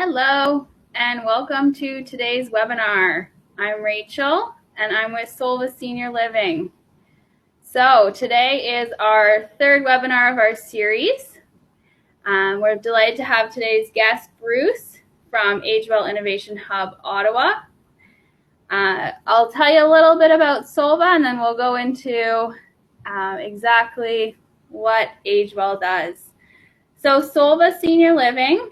Hello and welcome to today's webinar. I'm Rachel and I'm with Solva Senior Living. So today is our third webinar of our series. We're delighted to have today's guest, Bruce, from AgeWell Innovation Hub, Ottawa. I'll tell you a little bit about Solva and then we'll go into exactly what AgeWell does. So Solva Senior Living,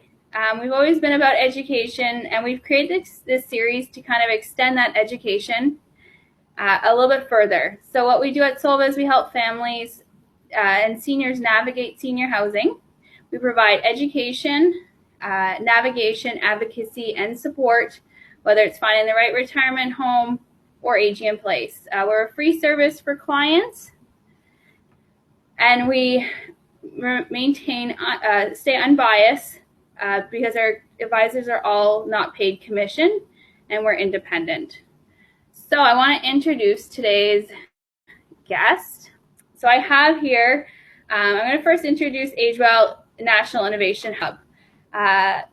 we've always been about education, and we've created this series to kind of extend that education a little bit further. So what we do at Solva is we help families and seniors navigate senior housing. We provide education, navigation, advocacy, and support, whether it's finding the right retirement home or aging in place. We're a free service for clients, and we maintain, stay unbiased because our advisors are all not paid commission and we're independent. So I want to introduce today's guest. So I have here, I'm going to first introduce AgeWell National Innovation Hub.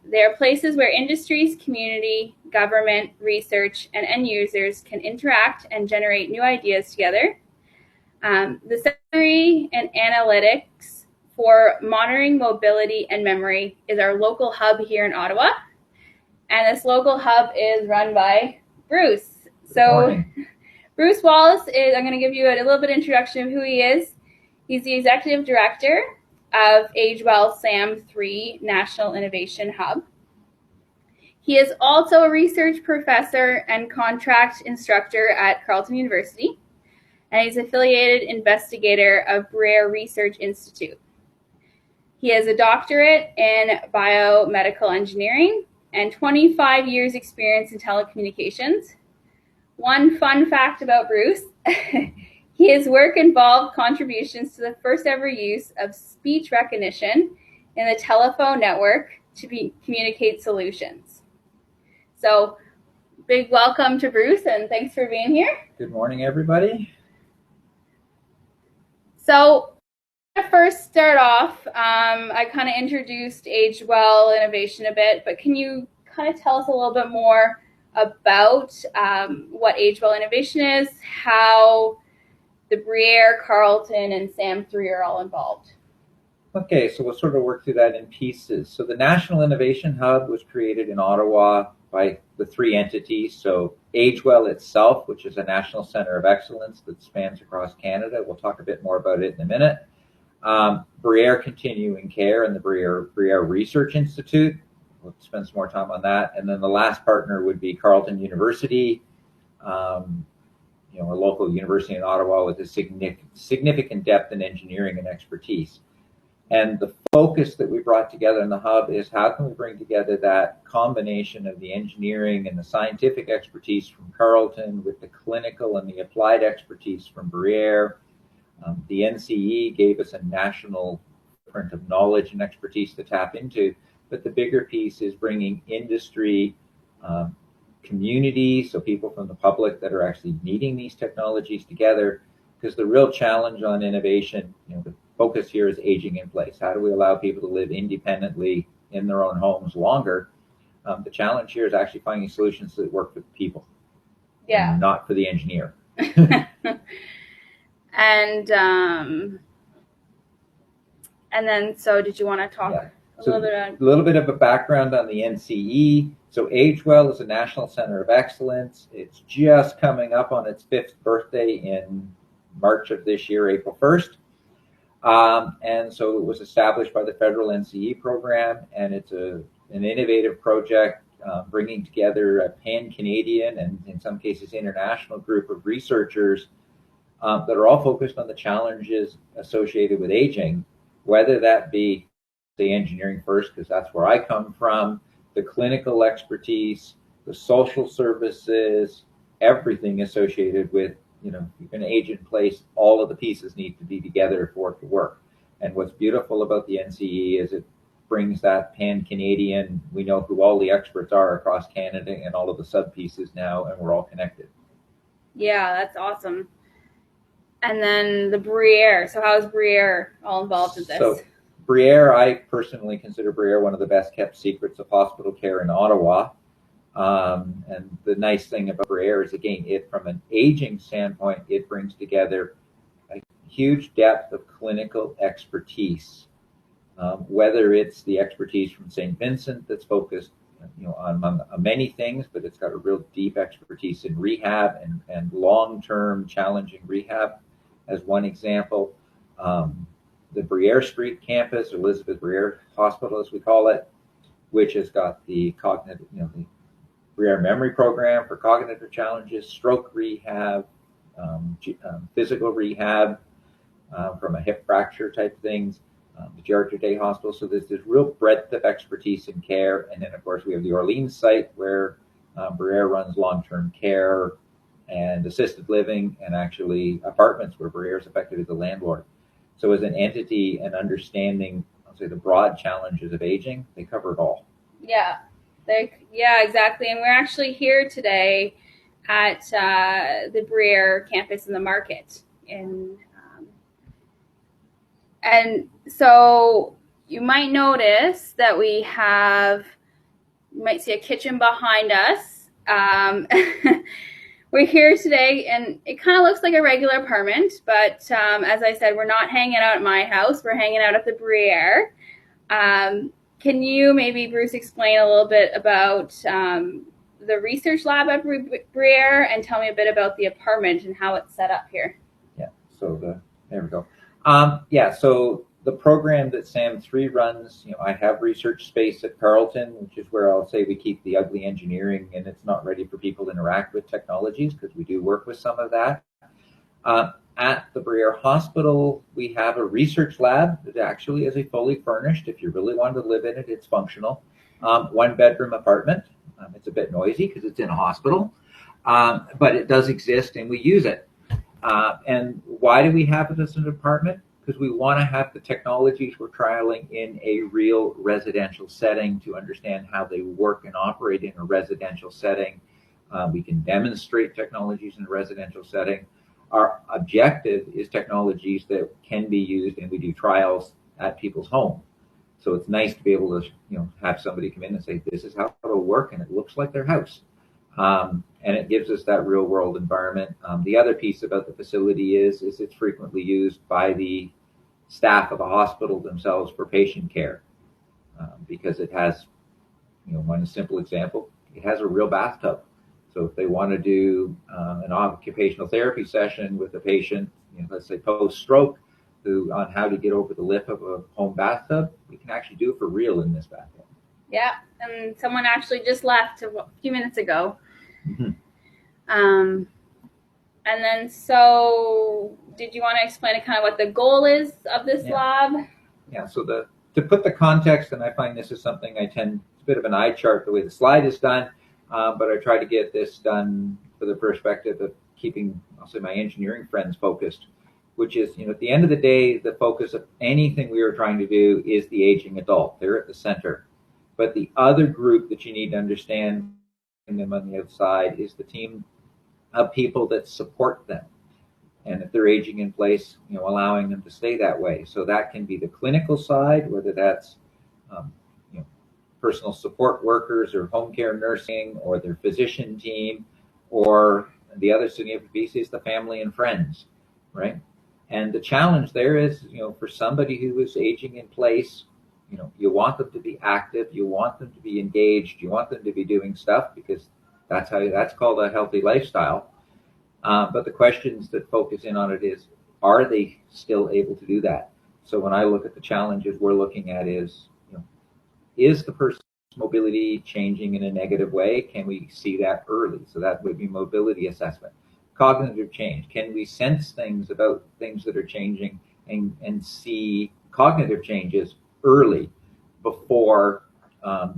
They're places where industries, community, government, research, and end users can interact and generate new ideas together. The sensory and analytics for monitoring mobility and memory is our local hub here in Ottawa. And this local hub is run by Bruce. So Bruce Wallace is, I'm going to give you a little bit of introduction of who he is. He's the Executive Director of AgeWell SAM3 National Innovation Hub. He is also a research professor and contract instructor at Carleton University. And he's affiliated investigator of Bruyere Research Institute. He has a doctorate in biomedical engineering and 25 years experience in telecommunications. One fun fact about Bruce, his work involved contributions to the first ever use of speech recognition in the telephone network to communicate solutions. So big welcome to Bruce and thanks for being here. Good morning, everybody. So to first start off, I kind of introduced AgeWell Innovation a bit, but can you kind of tell us a little bit more about what AgeWell Innovation is, how the Bruyere, Carleton, and SAM3 are all involved? Okay, so we'll sort of work through that in pieces. So the National Innovation Hub was created in Ottawa by the three entities. So AgeWell itself, which is a national center of excellence that spans across Canada. We'll talk a bit more about it in a minute. Bruyere Continuing Care and the Bruyere Research Institute. We'll spend some more time on that. And then the last partner would be Carleton University, a local university in Ottawa with a significant depth in engineering and expertise. And the focus that we brought together in the hub is how can we bring together that combination of the engineering and the scientific expertise from Carleton with the clinical and the applied expertise from Bruyere. The NCE gave us a national footprint of knowledge and expertise to tap into, but the bigger piece is bringing industry, community, so people from the public that are actually needing these technologies together, because the real challenge on innovation, the focus here is aging in place. How do we allow people to live independently in their own homes longer? The challenge here is actually finding solutions that work for the people, and not for the engineer. And then, so did you want to talk a little bit of a background on the NCE? So AgeWell is a national center of excellence. It's just coming up on its 5th birthday in March of this year, April 1st. And so it was established by the federal NCE program, and it's an innovative project bringing together a pan-Canadian and in some cases international group of researchers that are all focused on the challenges associated with aging, whether that be the engineering first, because that's where I come from, the clinical expertise, the social services, everything associated with, you're going to age in place, all of the pieces need to be together for it to work. And what's beautiful about the NCE is it brings that pan-Canadian, we know who all the experts are across Canada and all of the sub-pieces now, and we're all connected. Yeah, that's awesome. And then the Bruyere. So how is Bruyere all involved in this? So Bruyere, I personally consider Bruyere one of the best kept secrets of hospital care in Ottawa. And the nice thing about Bruyere is, again, from an aging standpoint, it brings together a huge depth of clinical expertise. Whether it's the expertise from St. Vincent that's focused, on many things, but it's got a real deep expertise in rehab and long-term challenging rehab, as one example. The Bruyere Street campus, Elizabeth Bruyere Hospital, as we call it, which has got the cognitive, the Bruyere Memory Program for cognitive challenges, stroke rehab, physical rehab from a hip fracture type things, the Geriatric Day Hospital. So there's this real breadth of expertise in care. And then, of course, we have the Orleans site where Bruyere runs long-term care and assisted living and actually apartments where Bruyere is effectively the landlord. So as an entity and understanding, I'll say, the broad challenges of aging, they cover it all. Yeah, exactly. And we're actually here today at the Bruyere campus in the market. And so you might notice that you might see a kitchen behind us. We're here today, and it kind of looks like a regular apartment, but as I said, we're not hanging out at my house. We're hanging out at the Bruyere. Can you maybe, Bruce, explain a little bit about the research lab at Bruyere and tell me a bit about the apartment and how it's set up here? Yeah, so there we go. So the program that SAM3 runs, I have research space at Carleton, which is where I'll say we keep the ugly engineering, and it's not ready for people to interact with technologies, because we do work with some of that. At the Bruyere Hospital, we have a research lab that actually is a fully furnished. If you really wanted to live in it, it's functional. 1-bedroom apartment. It's a bit noisy because it's in a hospital, but it does exist and we use it. And why do we have it as an apartment? Because we want to have the technologies we're trialing in a real residential setting to understand how they work and operate in a residential setting. We can demonstrate technologies in a residential setting. Our objective is technologies that can be used, and we do trials at people's home. So it's nice to be able to, have somebody come in and say, this is how it'll work, and it looks like their house. And it gives us that real world environment. The other piece about the facility is it's frequently used by the staff of the hospital themselves for patient care, because it has, one simple example, it has a real bathtub. So if they want to do an occupational therapy session with a patient, let's say post-stroke, on how to get over the lip of a home bathtub, we can actually do it for real in this bathtub. Yeah, and someone actually just left a few minutes ago. Mm-hmm. And then, so did you want to explain kind of what the goal is of this lab? Yeah, so to put the context, and I find this is something it's a bit of an eye chart the way the slide is done, but I try to get this done for the perspective of keeping, I'll say, my engineering friends focused, which is, at the end of the day, the focus of anything we are trying to do is the aging adult. They're at the center. But the other group that you need to understand them on the outside is the team of people that support them. And if they're aging in place, allowing them to stay that way. So that can be the clinical side, whether that's personal support workers or home care nursing or their physician team, or the other significant piece is the family and friends, right? And the challenge there is, for somebody who is aging in place, you want them to be active, you want them to be engaged, you want them to be doing stuff, because that's called a healthy lifestyle. But the questions that focus in on it is, are they still able to do that? So when I look at the challenges we're looking at is the person's mobility changing in a negative way? Can we see that early? So that would be mobility assessment. Cognitive change. Can we sense things about things that are changing and see cognitive changes early before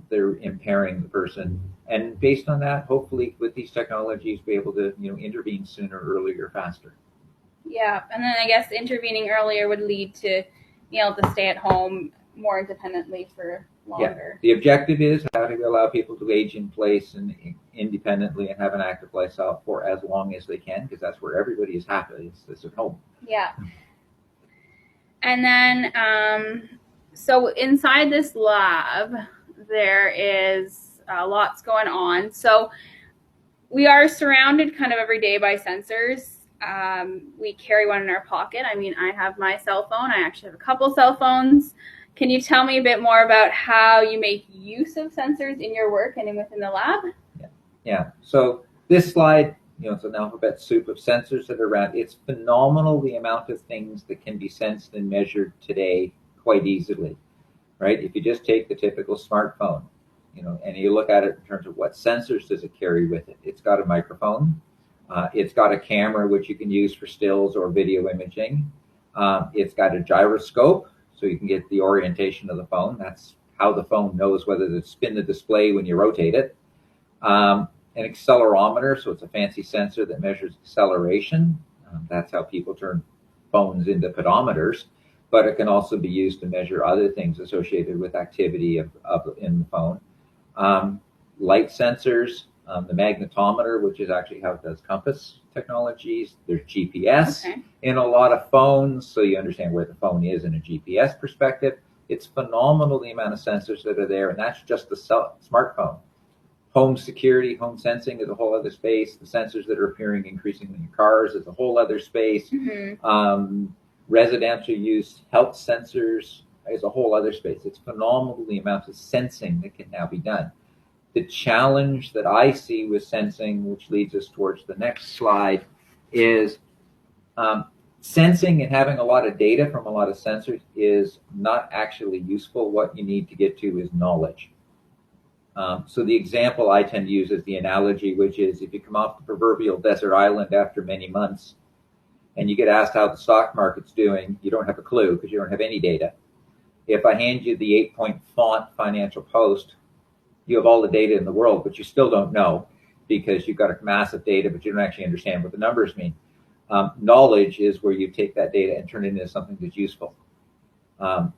they're impairing the person? And based on that, hopefully with these technologies, be able to intervene sooner, earlier, faster. Yeah, and then I guess intervening earlier would lead to to stay at home more independently for longer. Yeah. The objective is how to allow people to age in place and independently and have an active lifestyle for as long as they can, because that's where everybody is happy. It's at home. Yeah. And then, So inside this lab, there is lots going on. So we are surrounded kind of every day by sensors. We carry one in our pocket. I mean, I have my cell phone. I actually have a couple cell phones. Can you tell me a bit more about how you make use of sensors in your work and within the lab? Yeah. So this slide, it's an alphabet soup of sensors that are around. It's phenomenal the amount of things that can be sensed and measured today quite easily, right? If you just take the typical smartphone, and you look at it in terms of what sensors does it carry with it. It's got a microphone. It's got a camera, which you can use for stills or video imaging. It's got a gyroscope, so you can get the orientation of the phone. That's how the phone knows whether to spin the display when you rotate it. An accelerometer, so it's a fancy sensor that measures acceleration. That's how people turn phones into pedometers, but it can also be used to measure other things associated with activity in the phone. Light sensors, the magnetometer, which is actually how it does compass technologies. There's GPS in a lot of phones, so you understand where the phone is in a GPS perspective. It's phenomenal the amount of sensors that are there, and that's just the smartphone. Home security, home sensing is a whole other space. The sensors that are appearing increasingly in cars is a whole other space. Residential use, health sensors is a whole other space. It's phenomenal the amount of sensing that can now be done. The challenge that I see with sensing, which leads us towards the next slide, is sensing and having a lot of data from a lot of sensors is not actually useful. What you need to get to is knowledge. So the example I tend to use is the analogy, which is if you come off the proverbial desert island after many months and you get asked how the stock market's doing, you don't have a clue because you don't have any data. If I hand you the 8-point font Financial Post, you have all the data in the world, but you still don't know because you've got a massive data, but you don't actually understand what the numbers mean. Knowledge is where you take that data and turn it into something that's useful.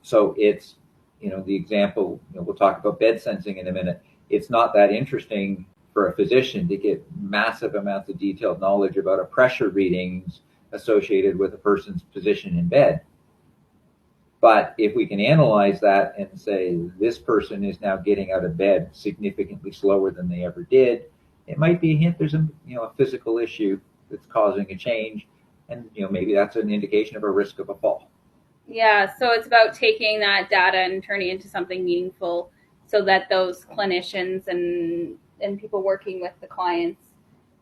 So it's, the example, we'll talk about bed sensing in a minute. It's not that interesting for a physician to get massive amounts of detailed knowledge about a pressure readings associated with a person's position in bed. But if we can analyze that and say this person is now getting out of bed significantly slower than they ever did, it might be a hint there's a physical issue that's causing a change, and maybe that's an indication of a risk of a fall. Yeah, so it's about taking that data and turning it into something meaningful so that those clinicians and people working with the clients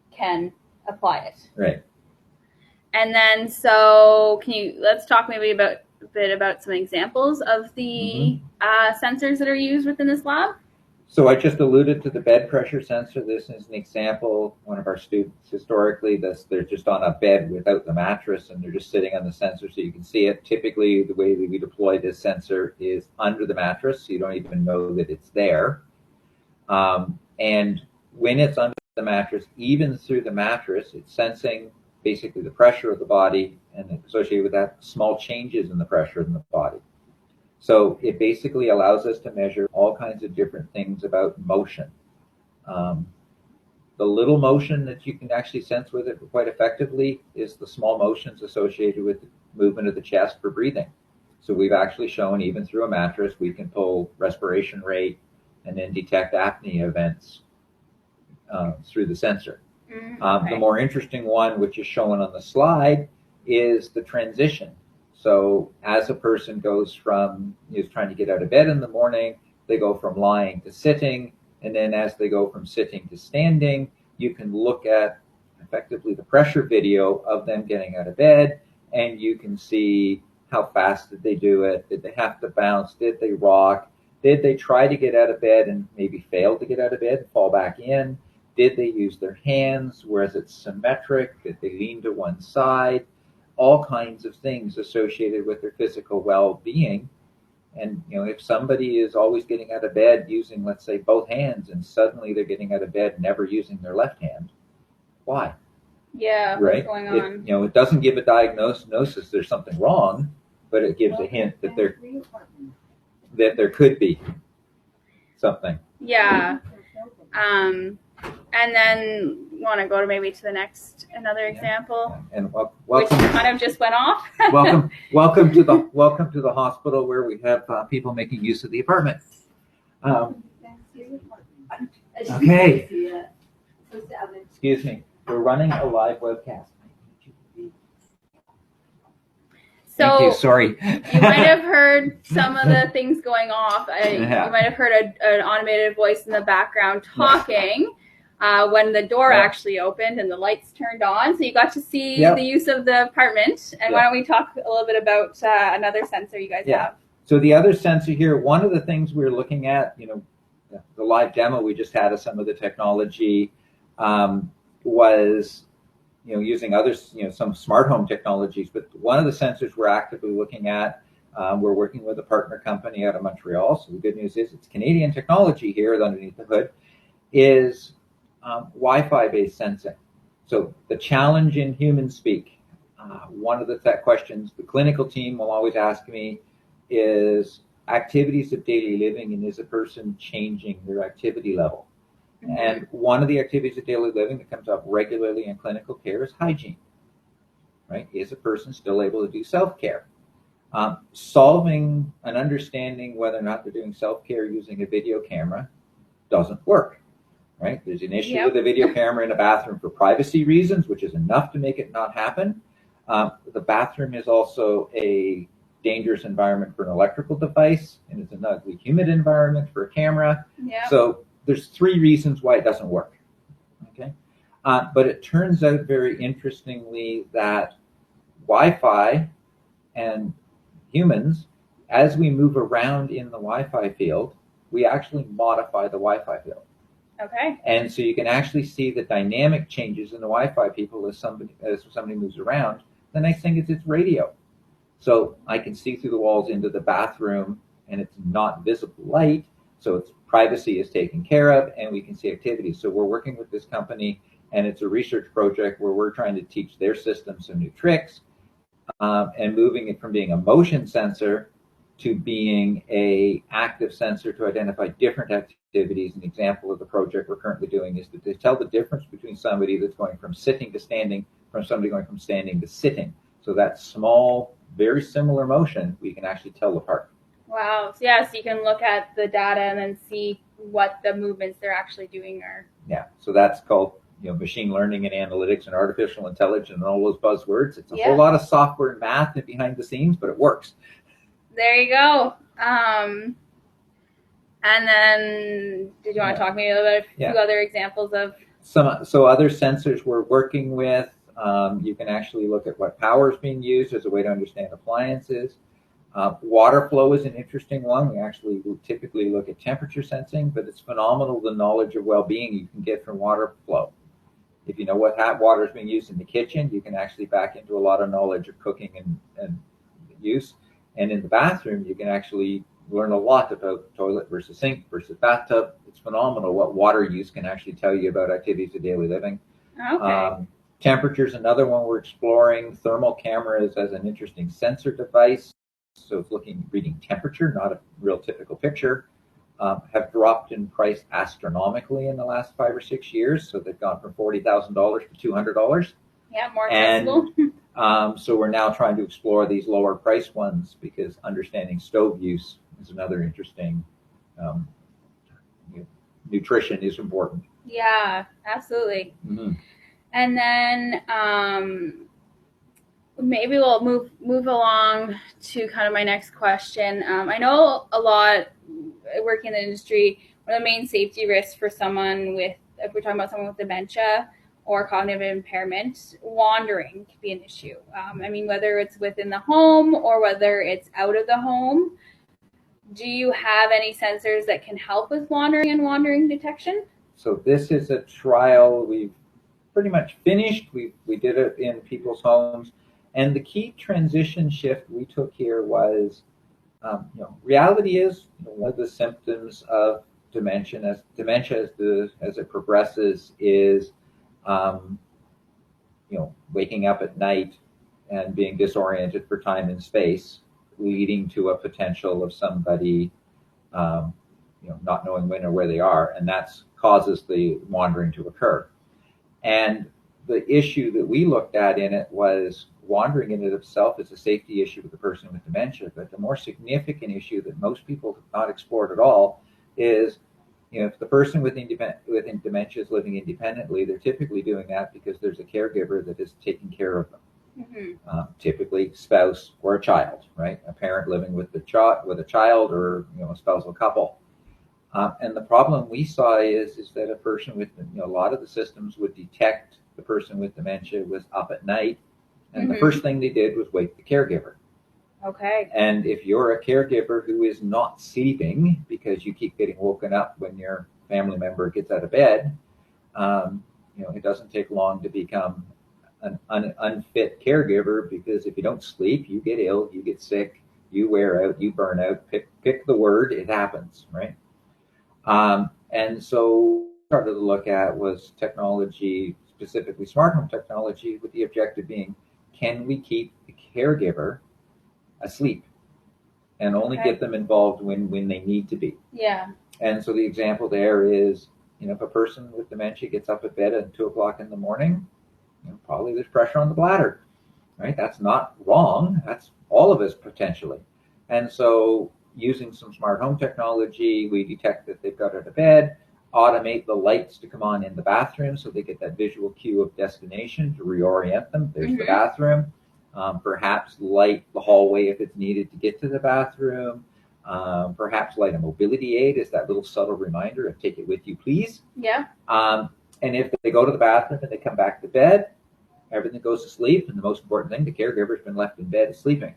can apply it. Right. And then, so let's talk maybe a bit about some examples of the sensors that are used within this lab? So I just alluded to the bed pressure sensor. This is an example. One of our students, historically, they're just on a bed without the mattress, and they're just sitting on the sensor so you can see it. Typically, the way that we deploy this sensor is under the mattress, so you don't even know that it's there. And when it's under the mattress, even through the mattress, it's sensing basically the pressure of the body, and associated with that, small changes in the pressure in the body. So it basically allows us to measure all kinds of different things about motion. The little motion that you can actually sense with it quite effectively is the small motions associated with the movement of the chest for breathing. So we've actually shown even through a mattress, we can pull respiration rate and then detect apnea events through the sensor. The more interesting one, which is shown on the slide, is the transition. So as a person is trying to get out of bed in the morning, they go from lying to sitting, and then as they go from sitting to standing, you can look at effectively the pressure video of them getting out of bed, and you can see how fast did they do it, did they have to bounce, did they rock, did they try to get out of bed and maybe fail to get out of bed and fall back in, did they use their hands, whereas it's symmetric, did they lean to one side, all kinds of things associated with their physical well-being. And if somebody is always getting out of bed using, let's say, both hands, and suddenly they're getting out of bed never using their left hand, why? Yeah, right? What's going on? It doesn't give a diagnosis there's something wrong, but it gives a hint that there could be something. Yeah. And then want to go to maybe to the next, another example, and which welcome, kind of just went off. welcome to the hospital where we have people making use of the apartment. Okay. Excuse me. We're running a live webcast. So thank you. Sorry. You might have heard some of the things going off. You might have heard an automated voice in the background talking when the door actually opened and the lights turned on. So you got to see the use of the apartment. And why don't we talk a little bit about another sensor you guys have? So the other sensor here, one of the things we're looking at, the live demo we just had of some of the technology was using others, some smart home technologies. But one of the sensors we're actively looking at, we're working with a partner company out of Montreal. So the good news is it's Canadian technology here underneath the hood, is Wi-Fi based sensing. So the challenge in human speak, one of the questions the clinical team will always ask me is activities of daily living, and is a person changing their activity level? And one of the activities of daily living that comes up regularly in clinical care is hygiene, right? Is a person still able to do self-care? Solving and understanding whether or not they're doing self-care using a video camera doesn't work, right? There's an issue with a video camera in a bathroom for privacy reasons, which is enough to make it not happen. The bathroom is also a dangerous environment for an electrical device, and it's an ugly, humid environment for a camera. So there's 3 reasons why it doesn't work. Okay, but it turns out very interestingly that Wi-Fi and humans, as we move around in the Wi-Fi field, we actually modify the Wi-Fi field. Okay. And so you can actually see the dynamic changes in the Wi-Fi people as somebody moves around. The nice thing is it's radio. So I can see through the walls into the bathroom, and it's not visible light. So its privacy is taken care of, and we can see activities. So we're working with this company, and it's a research project where we're trying to teach their system some new tricks, and moving it from being a motion sensor to being a active sensor to identify different activities. An example of the project we're currently doing is to tell the difference between somebody that's going from sitting to standing from somebody going from standing to sitting. So that small, very similar motion, we can actually tell apart. Wow. So yeah, so you can look at the data and then see what the movements they're actually doing are. Yeah. So that's called machine learning and analytics and artificial intelligence and all those buzzwords. It's a whole lot of software and math behind the scenes, but it works. There you go. And then did you want to talk maybe about a few other examples of so other sensors we're working with? You can actually look at what power is being used as a way to understand appliances. Water flow is an interesting one. We actually will typically look at temperature sensing, but it's phenomenal the knowledge of well-being you can get from water flow. If you know what hot water is being used in the kitchen, you can actually back into a lot of knowledge of cooking and use. And in the bathroom, you can actually learn a lot about toilet versus sink versus bathtub. It's phenomenal what water use can actually tell you about activities of daily living. Okay. Temperature is another one we're exploring. Thermal cameras as an interesting sensor device. So it's reading temperature, not a real typical picture. Have dropped in price astronomically in the last 5 or 6 years. So they've gone from $40,000 to $200. Yeah, more accessible. And so we're now trying to explore these lower price ones because understanding stove use is another interesting. Nutrition is important. Yeah, absolutely. Mm-hmm. And then maybe we'll move along to kind of my next question. I know a lot working in the industry, one of the main safety risks for someone with, if we're talking about someone with dementia or cognitive impairment, wandering can be an issue. I mean, whether it's within the home or whether it's out of the home. Do you have any sensors that can help with wandering and wandering detection? So this is a trial we've pretty much finished. We did it in people's homes. And the key transition shift we took here was, reality is one of the symptoms of dementia as it progresses is, waking up at night and being disoriented for time and space, leading to a potential of somebody not knowing when or where they are, and that causes the wandering to occur. And the issue that we looked at in it was wandering in it itself is a safety issue with the person with dementia, but the more significant issue that most people have not explored at all is, if the person with dementia is living independently, they're typically doing that because there's a caregiver that is taking care of them. Mm-hmm. Typically spouse or a child, right? A parent living with a child, or a spousal couple. And the problem we saw is that a person with, a lot of the systems would detect the person with dementia was up at night, and mm-hmm. the first thing they did was wake the caregiver. Okay. And if you're a caregiver who is not sleeping because you keep getting woken up when your family member gets out of bed, it doesn't take long to become an unfit caregiver, because if you don't sleep, you get ill, you get sick, you wear out, you burn out. Pick the word, it happens, right? And so what we started to look at was technology, specifically smart home technology, with the objective being, can we keep the caregiver asleep and only get them involved when they need to be? Yeah. And so the example there is, if a person with dementia gets up at bed at 2:00 in the morning, probably there's pressure on the bladder, right? That's not wrong. That's all of us potentially. And so using some smart home technology, we detect that they've got out of bed, automate the lights to come on in the bathroom so they get that visual cue of destination to reorient them. There's mm-hmm. the bathroom. Perhaps light the hallway if it's needed to get to the bathroom. Perhaps light a mobility aid as that little subtle reminder of take it with you, please. Yeah. And if they go to the bathroom and they come back to bed, everything goes to sleep. And the most important thing, the caregiver's been left in bed sleeping.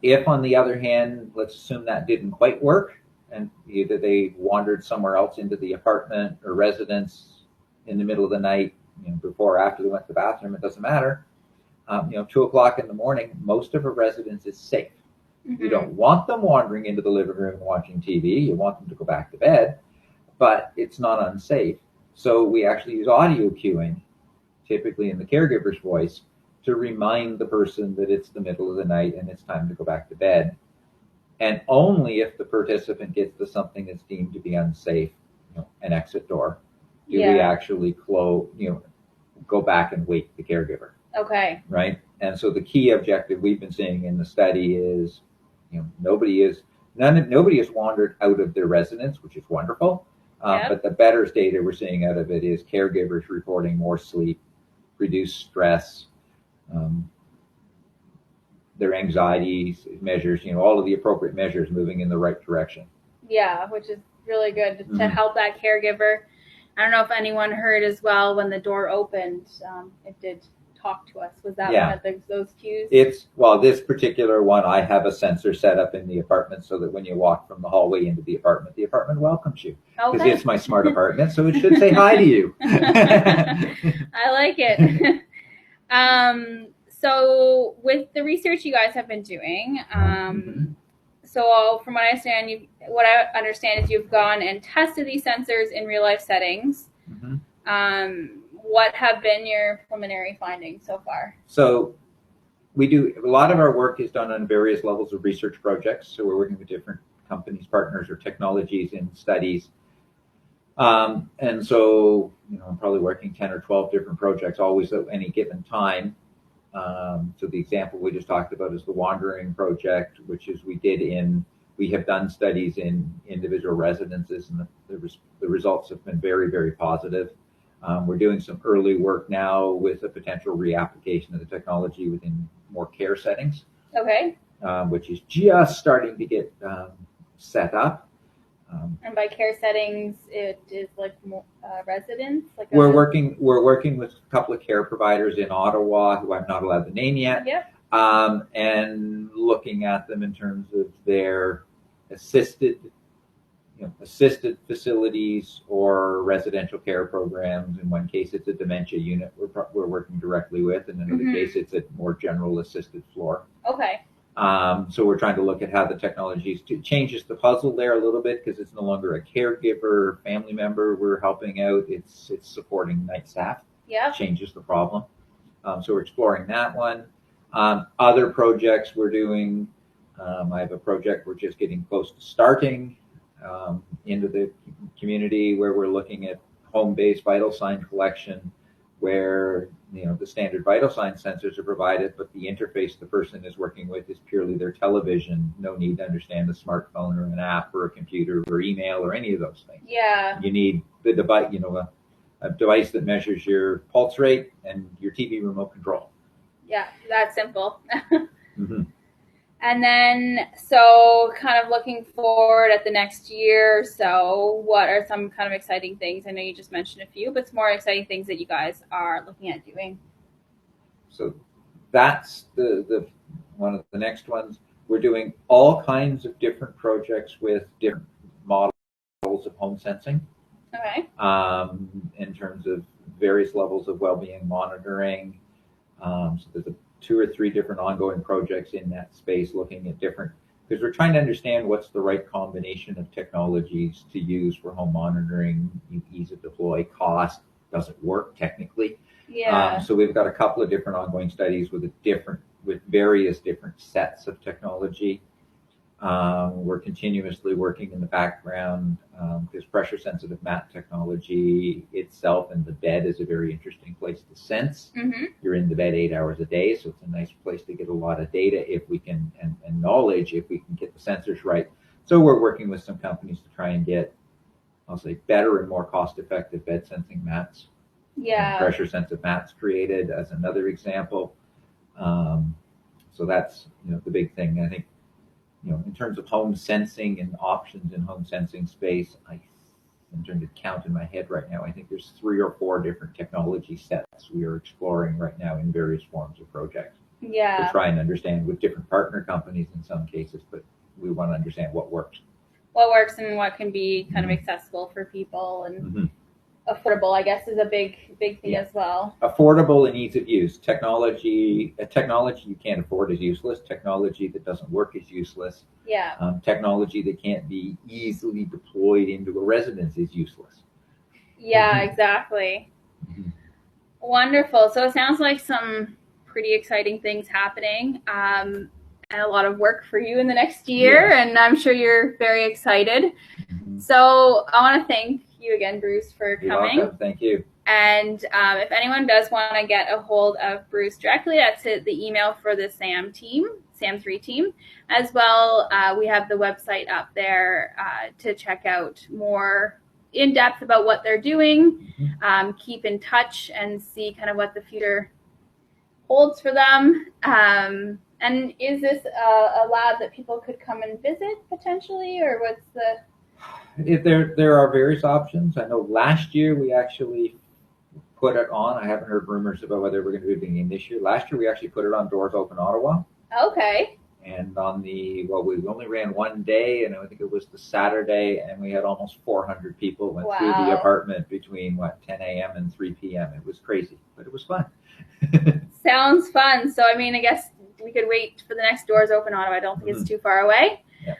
If, on the other hand, let's assume that didn't quite work, and either they wandered somewhere else into the apartment or residence in the middle of the night, before or after they went to the bathroom, it doesn't matter. 2:00 in the morning, most of a residence is safe. Mm-hmm. You don't want them wandering into the living room and watching TV. You want them to go back to bed, but it's not unsafe. So we actually use audio cueing, typically in the caregiver's voice, to remind the person that it's the middle of the night and it's time to go back to bed. And only if the participant gets to something that's deemed to be unsafe, an exit door, do we actually go back and wake the caregiver. Okay. Right? And so the key objective we've been seeing in the study is, nobody has wandered out of their residence, which is wonderful. But the better data we're seeing out of it is caregivers reporting more sleep, reduced stress, their anxiety measures, all of the appropriate measures moving in the right direction. Yeah, which is really good to Mm-hmm. help that caregiver. I don't know if anyone heard as well when the door opened, it did talk to us. Was that one of those cues? This particular one, I have a sensor set up in the apartment so that when you walk from the hallway into the apartment welcomes you. Because it's my smart apartment, so it should say hi to you. I like it. So with the research you guys have been doing, mm-hmm. so from what I understand is you've gone and tested these sensors in real life settings. Mm-hmm. What have been your preliminary findings so far? So we do, a lot of our work is done on various levels of research projects. So we're working with different companies, partners, or technologies in studies. And so, I'm probably working 10 or 12 different projects always at any given time. So the example we just talked about is the Wandering Project, which is we have done studies in individual residences, and the results have been very, very positive. We're doing some early work now with a potential reapplication of the technology within more care settings. Okay. Which is just starting to get set up. And by care settings, it is like residents. We're working with a couple of care providers in Ottawa who I'm not allowed to name yet. Yep. And looking at them in terms of their assisted facilities or residential care programs. In one case, it's a dementia unit we're working directly with, and in another mm-hmm. case, it's a more general assisted floor. Okay. So we're trying to look at how the technology changes the puzzle there a little bit, because it's no longer a caregiver, family member we're helping out. It's supporting night staff. Yeah. Changes the problem. So we're exploring that one. Other projects we're doing, I have a project we're just getting close to starting into the community where we're looking at home-based vital sign collection, where the standard vital sign sensors are provided, but the interface the person is working with is purely their television. No need to understand a smartphone or an app or a computer or email or any of those things. Yeah. You need the device, a device that measures your pulse rate and your TV remote control. Yeah, that's simple. Mm-hmm. And then, so kind of looking forward at the next year or so, what are some kind of exciting things? I know you just mentioned a few, but some more exciting things that you guys are looking at doing. So that's the one of the next ones. We're doing all kinds of different projects with different models of home sensing. Okay. In terms of various levels of well-being monitoring. So there's 2 or 3 different ongoing projects in that space looking at different, because we're trying to understand what's the right combination of technologies to use for home monitoring, ease of deploy, cost, does it work technically? Yeah. So we've got a couple of different ongoing studies with various different sets of technology. We're continuously working in the background because pressure sensitive mat technology itself and the bed is a very interesting place to sense. Mm-hmm. You're in the bed 8 hours a day, so it's a nice place to get a lot of data if we can, and knowledge if we can get the sensors right. So we're working with some companies to try and get, I'll say, better and more cost effective bed sensing mats. Yeah. Pressure sensitive mats created as another example. So that's the big thing. I think in terms of home sensing and options in home sensing space, I'm trying to count in my head right now. I think there's 3 or 4 different technology sets we are exploring right now in various forms of projects. Yeah. To try and understand with different partner companies in some cases, but we want to understand what works. What works and what can be kind of accessible for people and affordable, I guess, is a big thing as well. Affordable and ease of use. Technology you can't afford is useless. Technology that doesn't work is useless. Yeah. Technology that can't be easily deployed into a residence is useless. Yeah, exactly. Wonderful. So it sounds like some pretty exciting things happening and a lot of work for you in the next year. Yes. And I'm sure you're very excited. So I want to thank you again, Bruce, for coming. You're welcome. Thank you. And if anyone does want to get a hold of Bruce directly, that's the email for the SAM3 team. As well, we have the website up there to check out more in depth about what they're doing, keep in touch and see kind of what the future holds for them. And is this a lab that people could come and visit potentially, or what's the... There are various options. I know last year we actually put it on. I haven't heard rumors about whether we're going to be doing it this year. Last year we actually put it on Doors Open Ottawa. Okay. And we only ran one day, and I think it was the Saturday, and we had almost 400 people went through the apartment between 10 a.m. and 3 p.m. It was crazy, but it was fun. Sounds fun. So I mean, I guess we could wait for the next Doors Open Ottawa. I don't think it's too far away. Yeah.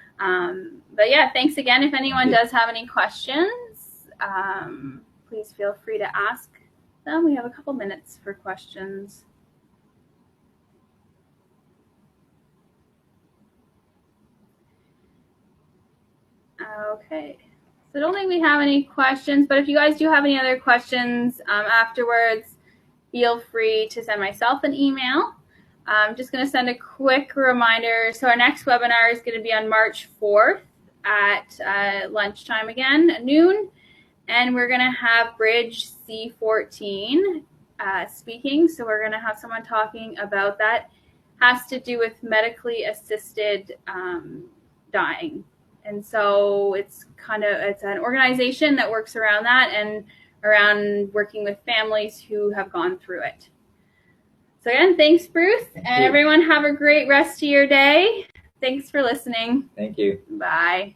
But yeah, thanks again. If anyone does have any questions, please feel free to ask them. We have a couple minutes for questions. Okay. So I don't think we have any questions, but if you guys do have any other questions afterwards, feel free to send myself an email. I'm just going to send a quick reminder. So our next webinar is going to be on March 4th at lunchtime again, at noon. And we're going to have Bridge C14 speaking. So we're going to have someone talking about that. Has to do with medically assisted dying. And so it's an organization that works around that and around working with families who have gone through it. So again, thanks, Bruce. And everyone have a great rest of your day. Thanks for listening. Thank you. Bye.